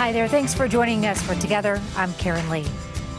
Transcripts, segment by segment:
Hi there. Thanks for joining us for Together. I'm Karen Leigh.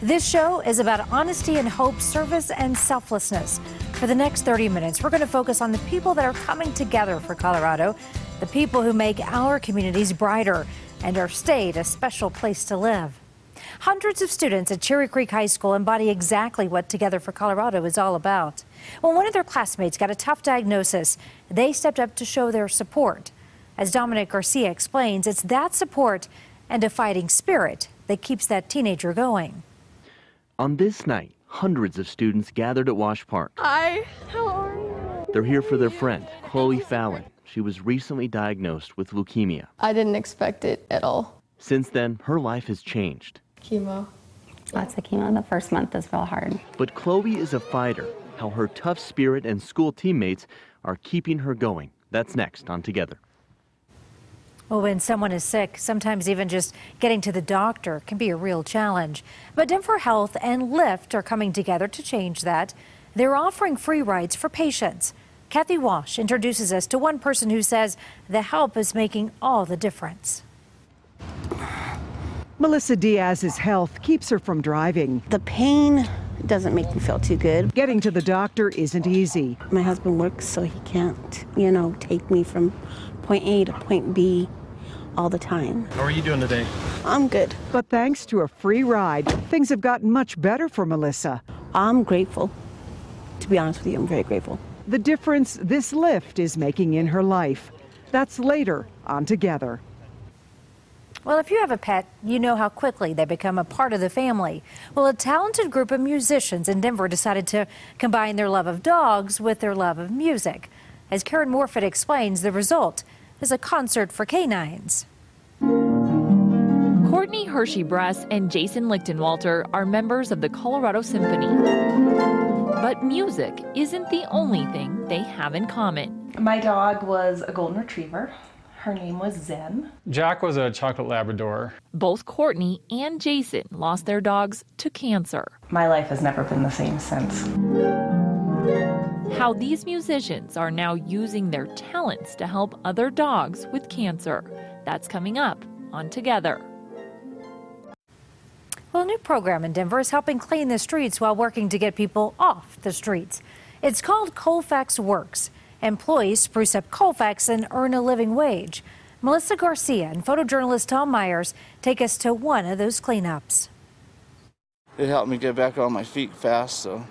This show is about honesty and hope, service and selflessness. For the next 30 minutes, we're going to focus on the people that are coming together for Colorado, the people who make our communities brighter and our state a special place to live. Hundreds of students at Cherry Creek High School embody exactly what Together for Colorado is all about. When one of their classmates got a tough diagnosis, they stepped up to show their support. As Dominic Garcia explains, it's that support and a fighting spirit that keeps that teenager going. On this night, hundreds of students gathered at Wash Park. Hi, how are you? They're here for their friend, Chloe Fallon. She was recently diagnosed with leukemia. I didn't expect it at all. Since then, her life has changed. Chemo. Lots of chemo. The first month is real hard. But Chloe is a fighter. How her tough spirit and school teammates are keeping her going. That's next on Together. Well, when someone is sick, sometimes even just getting to the doctor can be a real challenge. But Denver Health and Lyft are coming together to change that. They're offering free rides for patients. Kathy Walsh introduces us to one person who says the help is making all the difference. Melissa Diaz's health keeps her from driving. The pain doesn't make me feel too good. Getting to the doctor isn't easy. My husband works, so he can't, take me from point A to point B all the time. How are you doing today? I'm good. But thanks to a free ride, things have gotten much better for Melissa. I'm grateful. To be honest with you, I'm very grateful. The difference this Lyft is making in her life. That's later on Together. Well, if you have a pet, you know how quickly they become a part of the family. Well, a talented group of musicians in Denver decided to combine their love of dogs with their love of music. As Karen Morfitt explains, the result is a concert for canines. Courtney Hershey-Bress and Jason Lichtenwalter are members of the Colorado Symphony. But music isn't the only thing they have in common. My dog was a golden retriever. Her name was Zen. Jack was a chocolate Labrador. Both Courtney and Jason lost their dogs to cancer. My life has never been the same since. How these musicians are now using their talents to help other dogs with cancer. That's coming up on Together. Well, a new program in Denver is helping clean the streets while working to get people off the streets. It's called Colfax Works. Employees spruce up Colfax and earn a living wage. Melissa Garcia and photojournalist Tom Myers take us to one of those cleanups. It helped me get back on my feet fast, so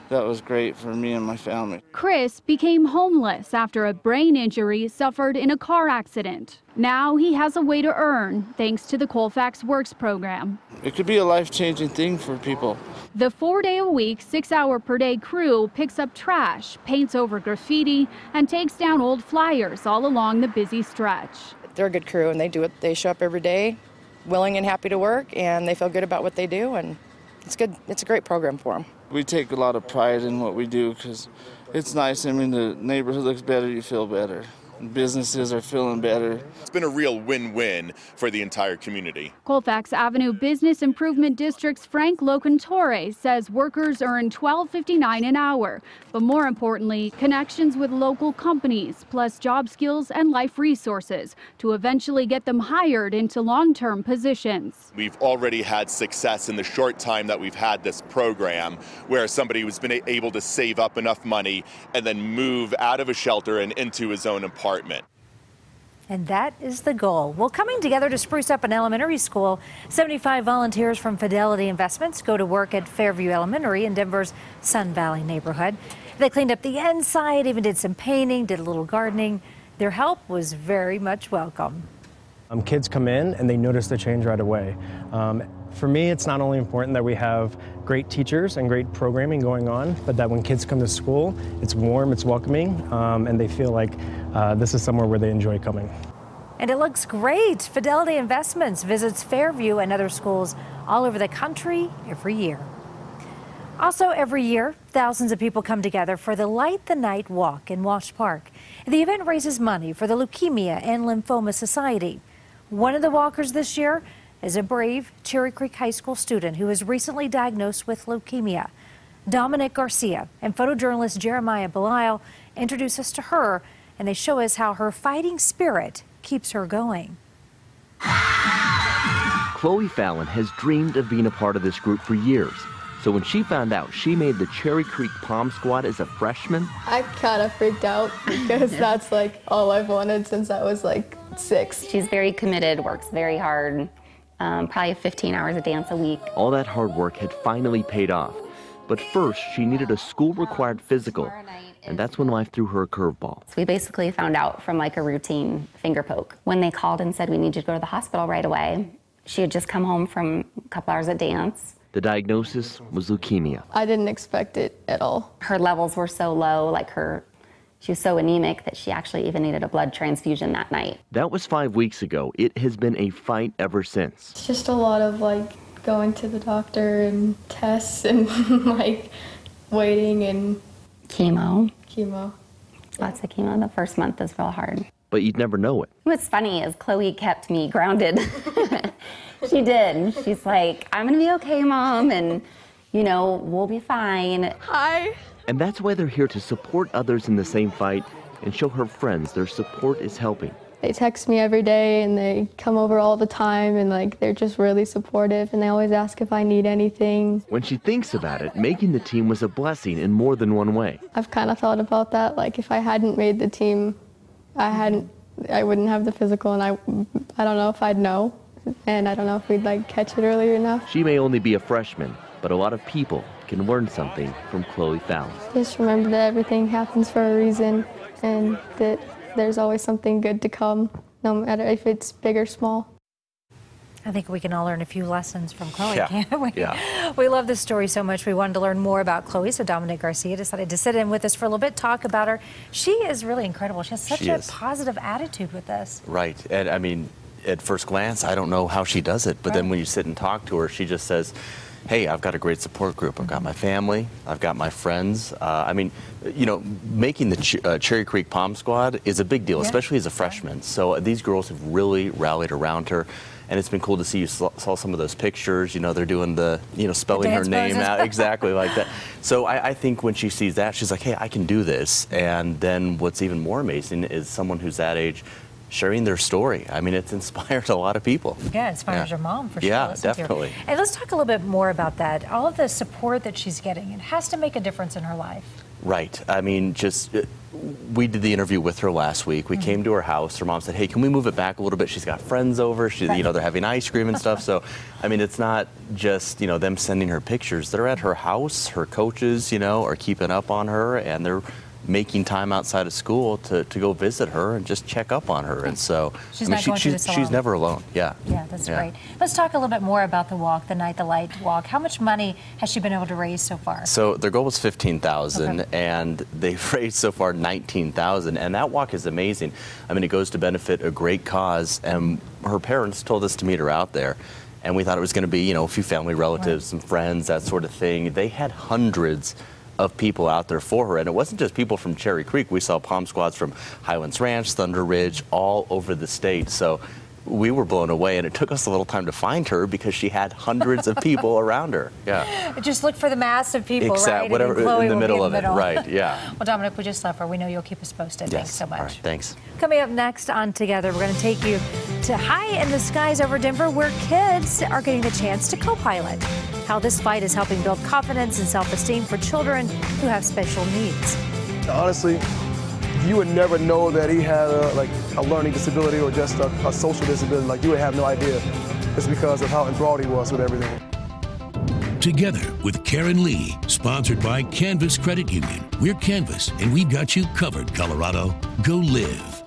that was great for me and my family. Chris became homeless after a brain injury suffered in a car accident. Now he has a way to earn thanks to the Colfax Works program. It could be a life-changing thing for people. The 4-day-a-week, 6-hour-per-day crew picks up trash, paints over graffiti, and takes down old flyers all along the busy stretch. They're a good crew and they do it. They show up every day, willing and happy to work, and they feel good about what they do, and it's good. It's a great program for them. We take a lot of pride in what we do because it's nice. I mean, the neighborhood looks better, you feel better. Businesses are feeling better. It's been a real win-win for the entire community. Colfax Avenue Business Improvement District's Frank Locantore says workers earn $12.59 an hour, but more importantly, connections with local companies, plus job skills and life resources to eventually get them hired into long-term positions. We've already had success in the short time that we've had this program where somebody has been able to save up enough money and then move out of a shelter and into his own apartment. And that is the goal. Well, coming together to spruce up an elementary school, 75 volunteers from Fidelity Investments go to work at Fairview Elementary in Denver's Sun Valley neighborhood. They cleaned up the inside, even did some painting, did a little gardening. Their help was very much welcome. Kids come in and they notice the change right away. For me, it's not only important that we have great teachers and great programming going on, but that when kids come to school, it's warm, it's welcoming, and they feel like this is somewhere where they enjoy coming. And it looks great. Fidelity Investments visits Fairview and other schools all over the country every year. Also every year, thousands of people come together for the Light the Night Walk in Wash Park. The event raises money for the Leukemia and Lymphoma Society. One of the walkers this year is a brave Cherry Creek High School student who was recently diagnosed with leukemia. Dominic Garcia and photojournalist Jeremiah Belisle introduce us to her, and they show us how her fighting spirit keeps her going. Chloe Fallon has dreamed of being a part of this group for years. So when she found out she made the Cherry Creek Pom Squad as a freshman, I kind of freaked out because that's like all I've wanted since I was like 6. She's very committed, works very hard, probably 15 hours of dance a week. all that hard work had finally paid off. But first, she needed a school-required physical, and that's when life threw her a curveball. So we basically found out from like a routine finger poke. When they called and said we need you to go to the hospital right away, she had just come home from a couple hours of dance. The diagnosis was leukemia. I didn't expect it at all. Her levels were so low, like she was so anemic that she actually even needed a blood transfusion that night. That was 5 weeks ago. It has been a fight ever since. It's just a lot of like going to the doctor and tests and like waiting and chemo. Lots of chemo. The first month is real hard. But you'd never know it. What's funny is Chloe kept me grounded. She did. She's like, I'm gonna be okay, Mom, and we'll be fine. Hi. And that's why they're here, to support others in the same fight and show her friends their support is helping. They text me every day and they come over all the time and like they're just really supportive and they always ask if I need anything. When she thinks about it, making the team was a blessing in more than one way. I've kind of thought about that. Like if I hadn't made the team, I wouldn't have the physical, and I don't know if I'd know, and I don't know if we'd like catch it early enough. She may only be a freshman, but a lot of people can learn something from Chloe Fallon. Just remember that everything happens for a reason and that there's always something good to come, no matter if it's big or small. I think we can all learn a few lessons from Chloe, can't we? Yeah. We love this story so much. We wanted to learn more about Chloe, so Dominic Garcia decided to sit in with us for a little bit, talk about her. She is really incredible. She has such a positive attitude with this. Right. And I mean, at first glance, I don't know how she does it, but then when you sit and talk to her, she just says, hey, I've got a great support group. I've got my family. I've got my friends. I mean, making the Cherry Creek Pom Squad is a big deal, especially as a freshman. So these girls have really rallied around her. And it's been cool to see. You saw some of those pictures. They're doing the, spelling her name out exactly like that. So I think when she sees that, she's like, hey, I can do this. And then what's even more amazing is someone who's that age sharing their story. I mean, it's inspired a lot of people. Yeah, it inspires your mom for sure. Yeah, definitely. And let's talk a little bit more about that. All of the support that she's getting, it has to make a difference in her life. Right. I mean, we did the interview with her last week. We came to her house. Her mom said, hey, can we move it back a little bit? She's got friends over. They're having ice cream and stuff. So, I mean, it's not just, them sending her pictures. They're at her house. Her coaches, are keeping up on her, and they're making time outside of school to go visit her and just check up on her. And so she's not going through this alone. She's never alone. Yeah. Yeah, that's great. Let's talk a little bit more about the walk, the Night the Light walk. How much money has she been able to raise so far? So their goal was $15,000, and they've raised so far $19,000. And that walk is amazing. I mean, it goes to benefit a great cause. And her parents told us to meet her out there. And we thought it was going to be, a few family relatives, some friends, that sort of thing. They had hundreds of people out there for her, and it wasn't just people from Cherry Creek. We saw Pom Squads from Highlands Ranch, Thunder Ridge, all over the state. So we were blown away, and it took us a little time to find her because she had hundreds of people around her. Yeah. Just look for the mass of people, right? Whatever, in the middle of it, right, yeah. Well, Dominic, we just love her. We know you'll keep us posted. Yes. Thanks so much. All right, thanks. Coming up next on Together, we're going to take you to high in the skies over Denver, where kids are getting the chance to co-pilot. How this fight is helping build confidence and self-esteem for children who have special needs. Honestly, you would never know that he had a learning disability or just a social disability. Like, you would have no idea. It's because of how enthralled he was with everything. Together with Karen Leigh, sponsored by Canvas Credit Union. We're Canvas, and we've got you covered, Colorado. Go live.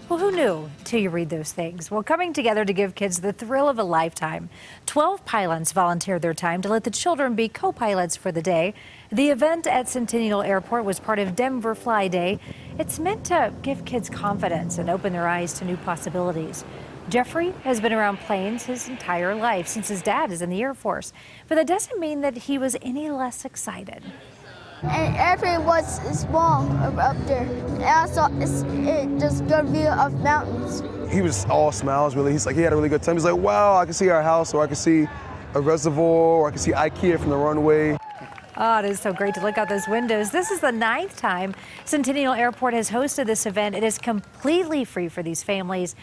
Well, who knew till you read those things? Well, coming together to give kids the thrill of a lifetime. 12 pilots volunteered their time to let the children be co-pilots for the day. The event at Centennial Airport was part of Denver Fly Day. It's meant to give kids confidence and open their eyes to new possibilities. Jeffrey has been around planes his entire life since his dad is in the Air Force. But that doesn't mean that he was any less excited. And everything was small up there. And also, it's just good view of mountains. he was all smiles, really. He's like, he had a really good time. He's like, wow, I can see our house, or I can see a reservoir, or I can see IKEA from the runway. Oh, it is so great to look out those windows. This is the 9th time Centennial Airport has hosted this event. It is completely free for these families,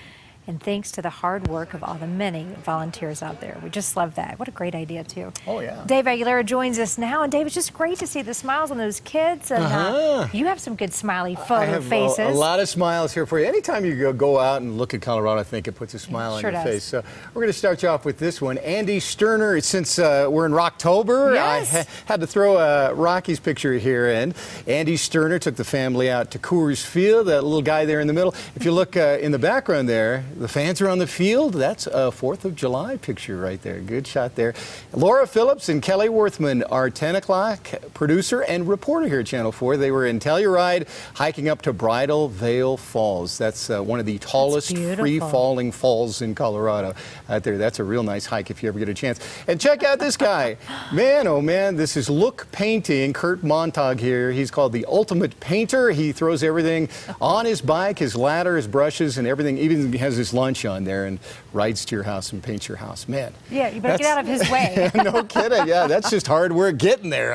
and thanks to the hard work of all the many volunteers out there. We just love that. What a great idea, too. Oh, yeah. Dave Aguilera joins us now. And Dave, it's just great to see the smiles on those kids. And you have some good smiley photo faces. A lot of smiles here for you. Anytime you go out and look at Colorado, I think it puts a smile on your face. So we're going to start you off with this one. Andy Sterner, since we're in Rocktober, yes. I had to throw a Rockies picture here. And Andy Sterner took the family out to Coors Field, that little guy there in the middle. If you look in the background there, the fans are on the field. That's a 4th of July picture right there. Good shot there. Laura Phillips and Kelly Worthman are 10 o'clock producer and reporter here at Channel 4. They were in Telluride hiking up to Bridal Veil Falls. That's one of the tallest free-falling falls in Colorado out there. That's a real nice hike if you ever get a chance. And check out this guy. Man, oh man, this is Look Painting. Kurt Montag here. He's called the ultimate painter. He throws everything on his bike, his ladder, his brushes, and everything. Even has his lunch on there and rides to your house and paints your house. Man. Yeah, you better get out of his way. No kidding. Yeah, that's just hard work getting there.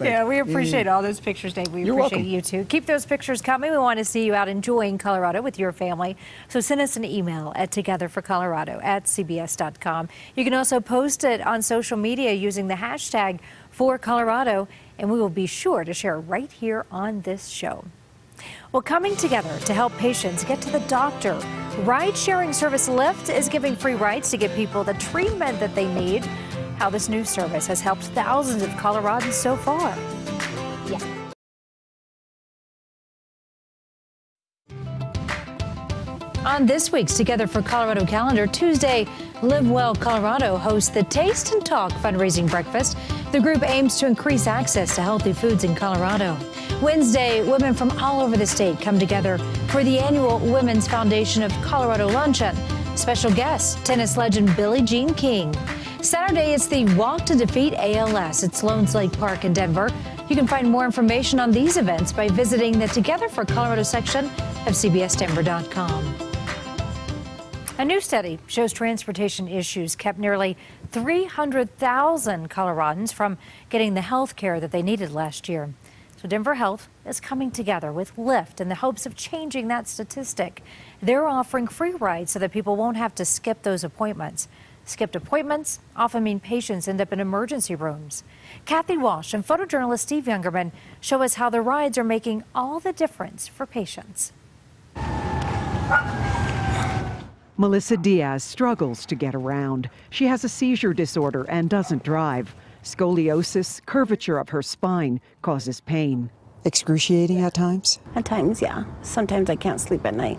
Yeah, we appreciate all those pictures, Dave. We appreciate you too. Keep those pictures coming. We want to see you out enjoying Colorado with your family. So send us an email at togetherforcolorado@cbs.com. You can also post it on social media using the hashtag #ForColorado, and we will be sure to share it right here on this show. Well, coming together to help patients get to the doctor, ride-sharing service Lyft is giving free rides to get people the treatment that they need. How this new service has helped thousands of Coloradans so far. Yeah. On this week's Together for Colorado calendar, Tuesday, Live Well Colorado hosts the Taste and Talk fundraising breakfast. The group aims to increase access to healthy foods in Colorado. Wednesday, women from all over the state come together for the annual Women's Foundation of Colorado Luncheon. Special guest, tennis legend Billie Jean King. Saturday, it's the Walk to Defeat ALS at Sloan's Lake Park in Denver. You can find more information on these events by visiting the Together for Colorado section of CBSDenver.com. A new study shows transportation issues kept nearly 300,000 Coloradans from getting the health care that they needed last year. So Denver Health is coming together with Lyft in the hopes of changing that statistic. They're offering free rides so that people won't have to skip those appointments. Skipped appointments often mean patients end up in emergency rooms. Kathy Walsh and photojournalist Steve Youngerman show us how the rides are making all the difference for patients. Melissa Diaz struggles to get around. She has a seizure disorder and doesn't drive. Scoliosis, curvature of her spine, causes pain. Excruciating at times? At times, yeah. Sometimes I can't sleep at night.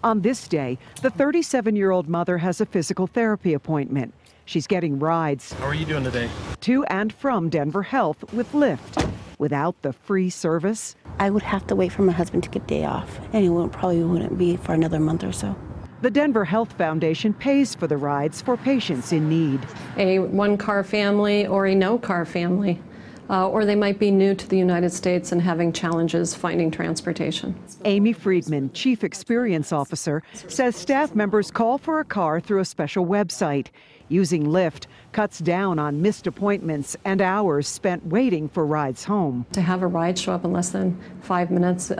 On this day, the 37-year-old mother has a physical therapy appointment. She's getting rides. How are you doing today? To and from Denver Health with Lyft. Without the free service, I would have to wait for my husband to get a day off, and it probably wouldn't be for another month or so. The Denver Health Foundation pays for the rides for patients in need. A one-car family or a no-car family, or they might be new to the United States and having challenges finding transportation. Amy Friedman, Chief Experience Officer, says staff members call for a car through a special website. Using Lyft cuts down on missed appointments and hours spent waiting for rides home. To have a ride show up in less than 5 minutes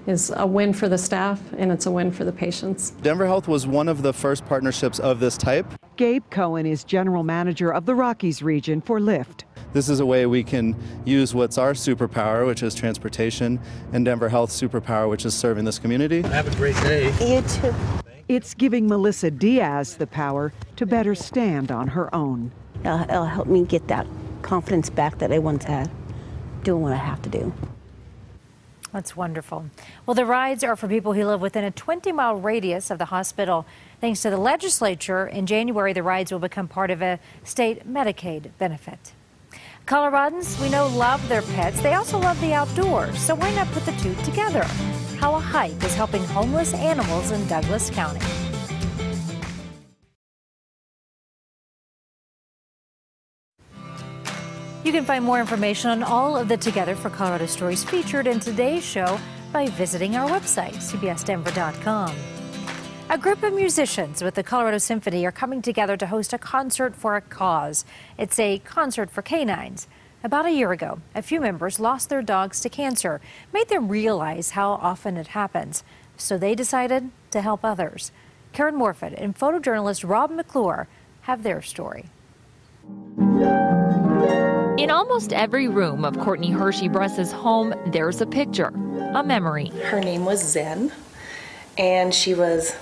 is a win for the staff, and it's a win for the patients. Denver Health was one of the first partnerships of this type. Gabe Cohen is general manager of the Rockies region for Lyft. This is a way we can use what's our superpower, which is transportation, and Denver Health's superpower, which is serving this community. Have a great day. You too. It's giving Melissa Diaz the power to better stand on her own. It'll help me get that confidence back that I once had, doing what I have to do. That's wonderful. Well, the rides are for people who live within a 20-mile radius of the hospital. Thanks to the legislature, in January, the rides will become part of a state Medicaid benefit. Coloradans, we know, love their pets. They also love the outdoors, so why not put the two together? How a hike is helping homeless animals in Douglas County. You can find more information on all of the Together for Colorado stories featured in today's show by visiting our website, CBSDenver.com. A group of musicians with the Colorado Symphony are coming together to host a concert for a cause. It's a concert for canines. About a year ago, a few members lost their dogs to cancer, made them realize how often it happens. So they decided to help others. Karen Morfitt and photojournalist Rob McClure have their story. In almost every room of Courtney Hershey Bress's home, there's a picture, a memory. Her name was Zen, and she was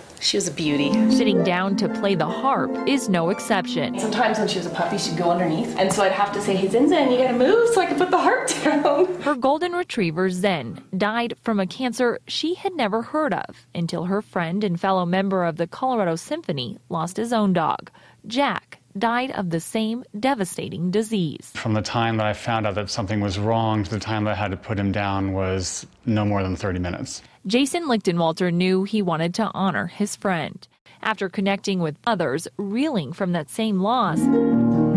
a beauty. Sitting down to play the harp is no exception. Sometimes when she was a puppy, she'd go underneath, and so I'd have to say, hey, Zen, you gotta move so I can put the harp down. Her golden retriever, Zen, died from a cancer she had never heard of until her friend and fellow member of the Colorado Symphony lost his own dog. Jack died of the same devastating disease. From the time that I found out that something was wrong to the time that I had to put him down was no more than 30 minutes. Jason Lichtenwalter knew he wanted to honor his friend. After connecting with others reeling from that same loss,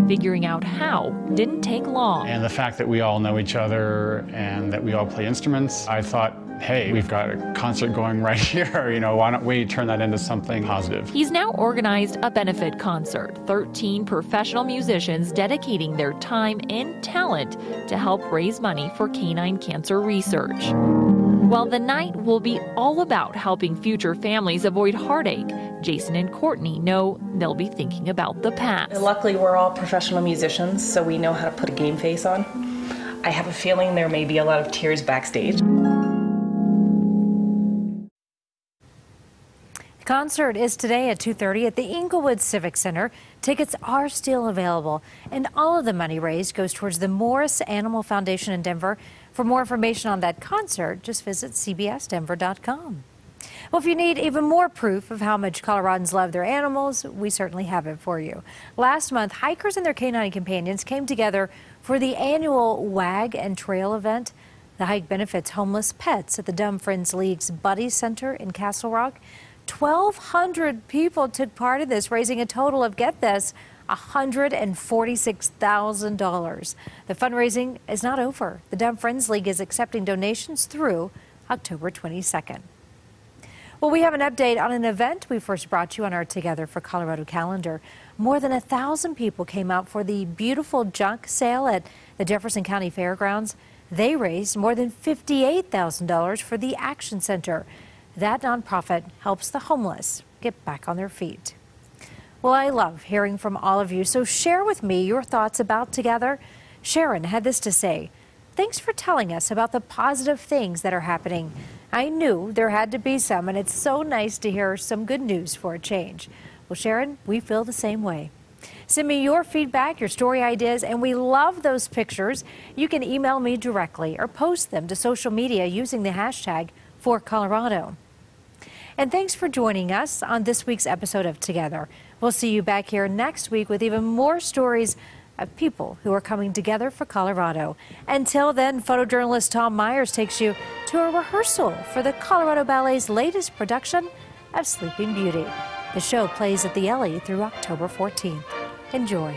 figuring out how didn't take long. And the fact that we all know each other and that we all play instruments, I thought, hey, we've got a concert going right here. You know, why don't we turn that into something positive? He's now organized a benefit concert, 13 professional musicians dedicating their time and talent to help raise money for canine cancer research. While the night will be all about helping future families avoid heartache, Jason and Courtney know they'll be thinking about the past. Luckily, we're all professional musicians, so we know how to put a game face on. I have a feeling there may be a lot of tears backstage. The concert is today at 2:30 at the Inglewood Civic Center. Tickets are still available, and all of the money raised goes towards the Morris Animal Foundation in Denver. For more information on that concert, just visit CBSDenver.com. Well, if you need even more proof of how much Coloradans love their animals, we certainly have it for you. Last month, hikers and their canine companions came together for the annual Wag and Trail event. The hike benefits homeless pets at the Dumb Friends League's Buddy Center in Castle Rock. 1,200 people took part in this, raising a total of, get this, $146,000. The fundraising is not over. The Dumb Friends League is accepting donations through October 22nd. Well, we have an update on an event we first brought you on our Together for Colorado calendar. More than 1,000 people came out for the beautiful junk sale at the Jefferson County Fairgrounds. They raised more than $58,000 for the Action Center. That nonprofit helps the homeless get back on their feet. Well, I love hearing from all of you, so share with me your thoughts about Together. Sharon had this to say: thanks for telling us about the positive things that are happening. I knew there had to be some, and it's so nice to hear some good news for a change. Well, Sharon, we feel the same way. Send me your feedback, your story ideas, and we love those pictures. You can email me directly or post them to social media using the hashtag #ForColorado. And thanks for joining us on this week's episode of Together. We'll see you back here next week with even more stories of people who are coming together for Colorado. Until then, photojournalist Tom Myers takes you to a rehearsal for the Colorado Ballet's latest production of Sleeping Beauty. The show plays at the Ellie through October 14th. Enjoy.